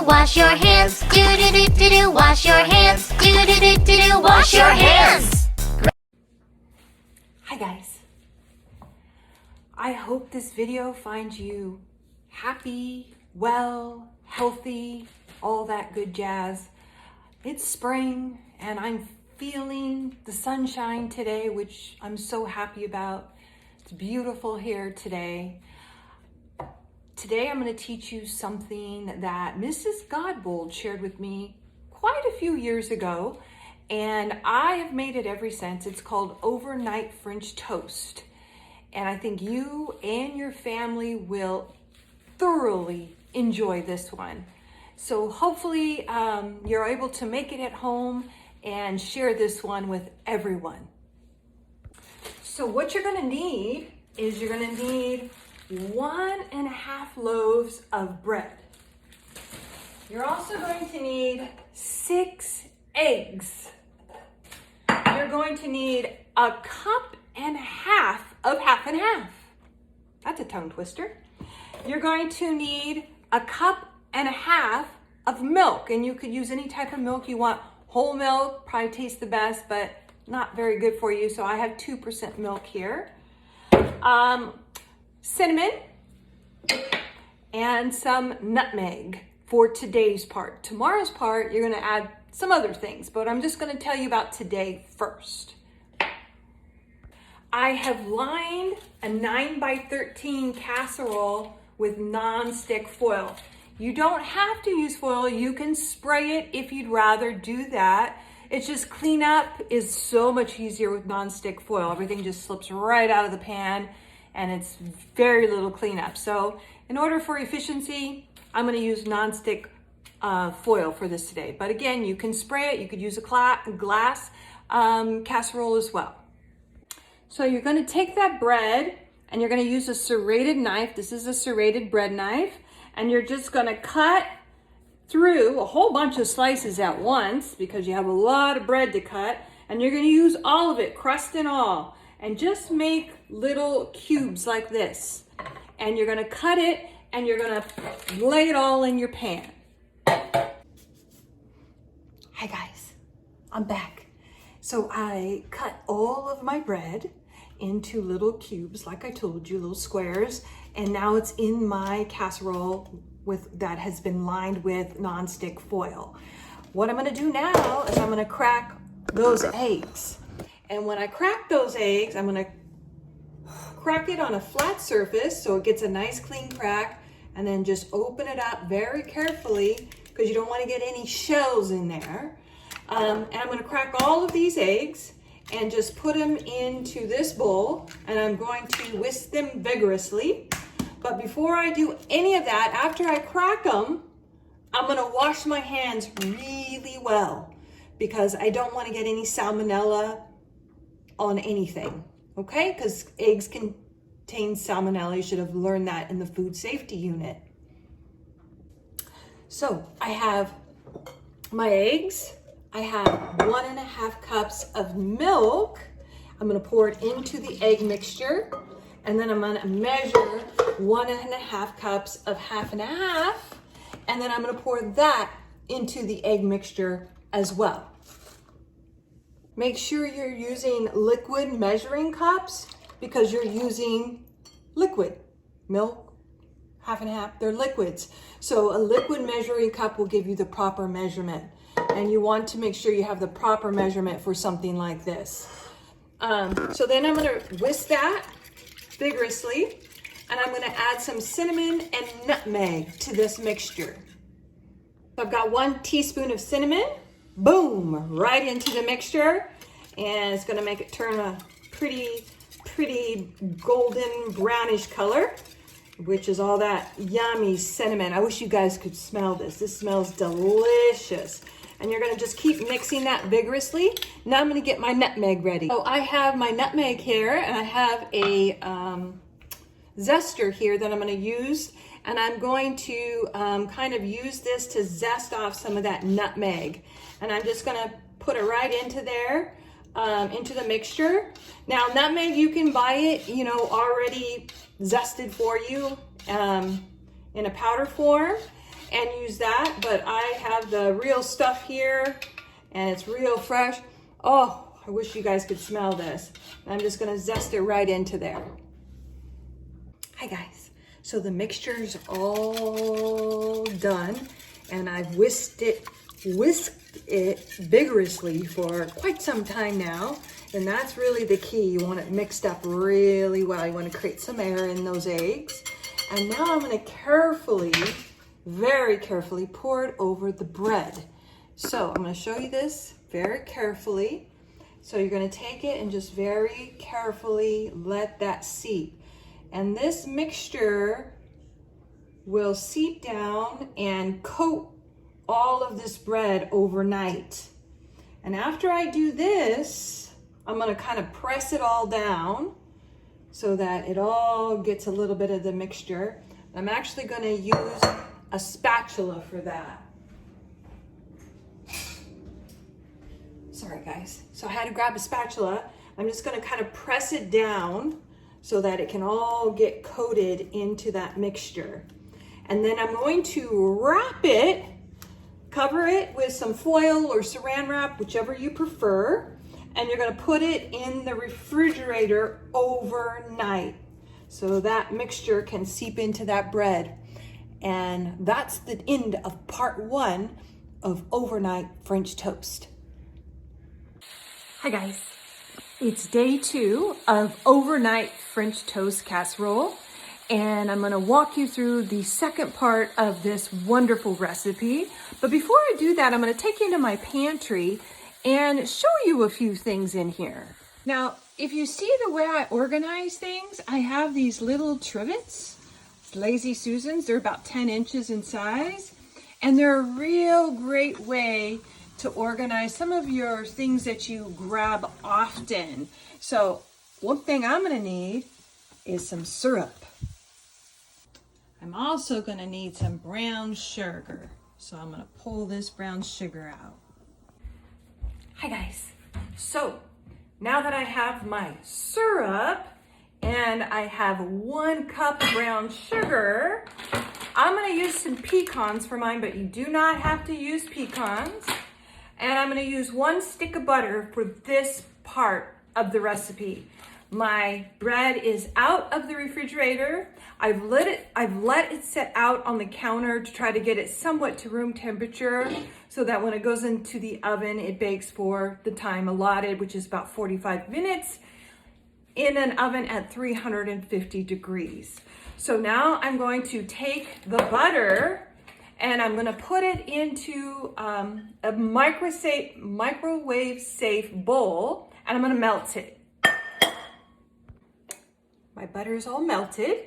wash your hands. Do-do-do-do-do, wash your hands. Do-do-do-do-do, wash your hands. Hi guys. I hope this video finds you happy, well, healthy, all that good jazz. It's spring and I'm feeling the sunshine today, which I'm so happy about. It's beautiful here today. Today I'm going to teach you something that Mrs. Godbold shared with me quite a few years ago, and I have made it ever since. It's called Overnight French Toast, and I think you and your family will thoroughly enjoy this one. So hopefully you're able to make it at home and share this one with everyone. So what you're going to need is you're going to need 1.5 loaves of bread. You're also going to need 6 eggs. You're going to need 1.5 cups of half and half. That's a tongue twister. You're going to need 1.5 cups of milk, and you could use any type of milk you want. Whole milk probably tastes the best, but not very good for you, so I have 2% milk here. Cinnamon and some nutmeg for today's part. Tomorrow's part, you're going to add some other things, but I'm just going to tell you about today first. I have lined a 9x13 casserole with non-stick foil. You don't have to use foil. You can spray it if you'd rather do that. It's just cleanup is so much easier with non-stick foil. Everything just slips right out of the pan and it's very little cleanup. So in order for efficiency, I'm going to use non-stick foil for this today. But again, you can spray it. You could use a glass casserole as well. So you're going to take that bread and you're going to use a serrated knife. This is a serrated bread knife. And you're just going to cut through a whole bunch of slices at once because you have a lot of bread to cut. And you're going to use all of it, crust and all. And just make little cubes like this. And you're going to cut it and you're going to lay it all in your pan. Hi guys, I'm back. So I cut all of my bread into little cubes, like I told you, little squares. And now it's in my casserole that has been lined with non-stick foil. What I'm going to do now is I'm going to crack those eggs. And when I crack those eggs, I'm going to crack it on a flat surface so it gets a nice clean crack, and then just open it up very carefully because you don't want to get any shells in there. And I'm going to crack all of these eggs and just put them into this bowl, and I'm going to whisk them vigorously. But before I do any of that, after I crack them, I'm going to wash my hands really well because I don't want to get any salmonella on anything, okay? Because eggs contain salmonella. You should have learned that in the food safety unit. So I have my eggs. I have 1.5 cups of milk. I'm going to pour it into the egg mixture, and then I'm going to measure 1.5 cups of half and half, and then I'm going to pour that into the egg mixture as well. Make sure you're using liquid measuring cups because you're using liquid milk, half and half, they're liquids. So a liquid measuring cup will give you the proper measurement. And you want to make sure you have the proper measurement for something like this. So then I'm going to whisk that vigorously, and I'm going to add some cinnamon and nutmeg to this mixture. So I've got 1 teaspoon of cinnamon, boom, right into the mixture, and it's going to make it turn a pretty golden brownish color, which is all that yummy cinnamon. I wish you guys could smell this. This smells delicious. And you're going to just keep mixing that vigorously. Now I'm going to get my nutmeg ready. So I have my nutmeg here, and I have a zester here that I'm going to use. And I'm going to kind of use this to zest off some of that nutmeg. And I'm just going to put it right into there, into the mixture. Now, nutmeg, you can buy it, already zested for you in a powder form. and use that, but I have the real stuff here and it's real fresh. Oh, I wish you guys could smell this. I'm just gonna zest it right into there. Hi guys, so the mixture's all done and I've whisked it vigorously for quite some time now. And that's really the key. You want it mixed up really well. You want to create some air in those eggs. And now I'm going to carefully, very carefully pour it over the bread. So I'm going to show you this very carefully. So you're going to take it and just very carefully let that seep. And this mixture will seep down and coat all of this bread overnight. And after I do this, I'm going to kind of press it all down so that it all gets a little bit of the mixture. I'm actually going to use a spatula for that. Sorry guys. So I had to grab a spatula. I'm just going to kind of press it down so that it can all get coated into that mixture. And then I'm going to wrap it, cover it with some foil or saran wrap, whichever you prefer. And you're going to put it in the refrigerator overnight so that mixture can seep into that bread. And that's the end of part 1 of Overnight French Toast. Hi guys, it's day 2 of Overnight French Toast Casserole. And I'm going to walk you through the second part of this wonderful recipe. But before I do that, I'm going to take you into my pantry and show you a few things in here. Now, if you see the way I organize things, I have these little trivets, Lazy Susans. They're about 10 inches in size, and they're a real great way to organize some of your things that you grab often. So one thing I'm gonna need is some syrup. I'm also gonna need some brown sugar. So I'm gonna pull this brown sugar out. Hi guys, so now that I have my syrup and I have 1 cup of brown sugar, I'm gonna use some pecans for mine, but you do not have to use pecans. And I'm gonna use 1 stick of butter for this part of the recipe. My bread is out of the refrigerator. I've let it set out on the counter to try to get it somewhat to room temperature so that when it goes into the oven, it bakes for the time allotted, which is about 45 minutes in an oven at 350 degrees. So now I'm going to take the butter and I'm gonna put it into a microwave safe bowl and I'm gonna melt it. My butter is all melted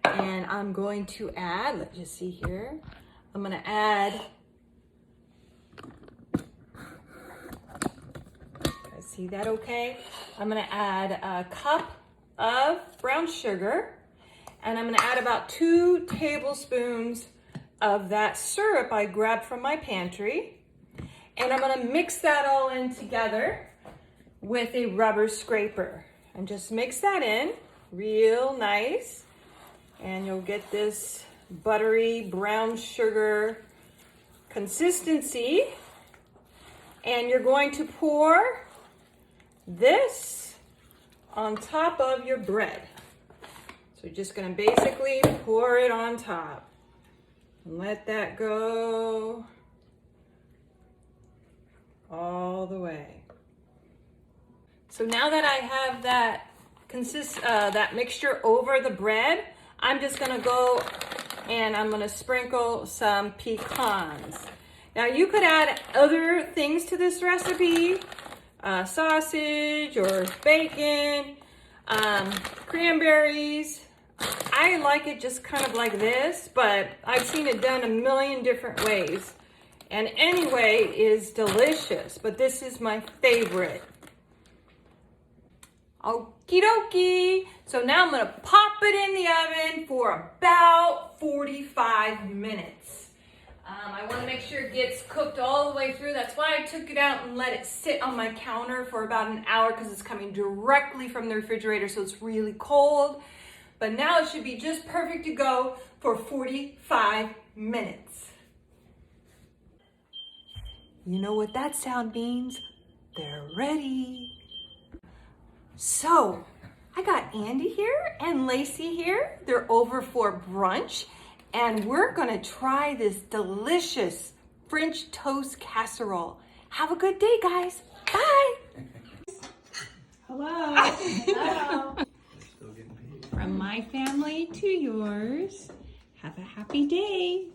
and I'm going to add, let's just see here, I'm gonna add, I see that okay? I'm gonna add a cup of brown sugar and I'm gonna add about 2 tablespoons of that syrup I grabbed from my pantry. And I'm gonna mix that all in together with a rubber scraper and just mix that in real nice, and you'll get this buttery brown sugar consistency. And you're going to pour this on top of your bread. So you're just going to basically pour it on top and let that go all the way. So now that I have that that mixture over the bread, I'm just gonna go and I'm gonna sprinkle some pecans. Now you could add other things to this recipe, sausage or bacon, cranberries. I like it just kind of like this, but I've seen it done a million different ways. And any way is delicious, but this is my favorite. Okie dokie. So now I'm gonna pop it in the oven for about 45 minutes. I wanna make sure it gets cooked all the way through. That's why I took it out and let it sit on my counter for about an hour because it's coming directly from the refrigerator, so it's really cold. But now it should be just perfect to go for 45 minutes. You know what that sound means? They're ready. So, I got Andy here and Lacey here. They're over for brunch, and we're gonna try this delicious French toast casserole. Have a good day, guys. Bye. Hello. Hello. From my family to yours, have a happy day.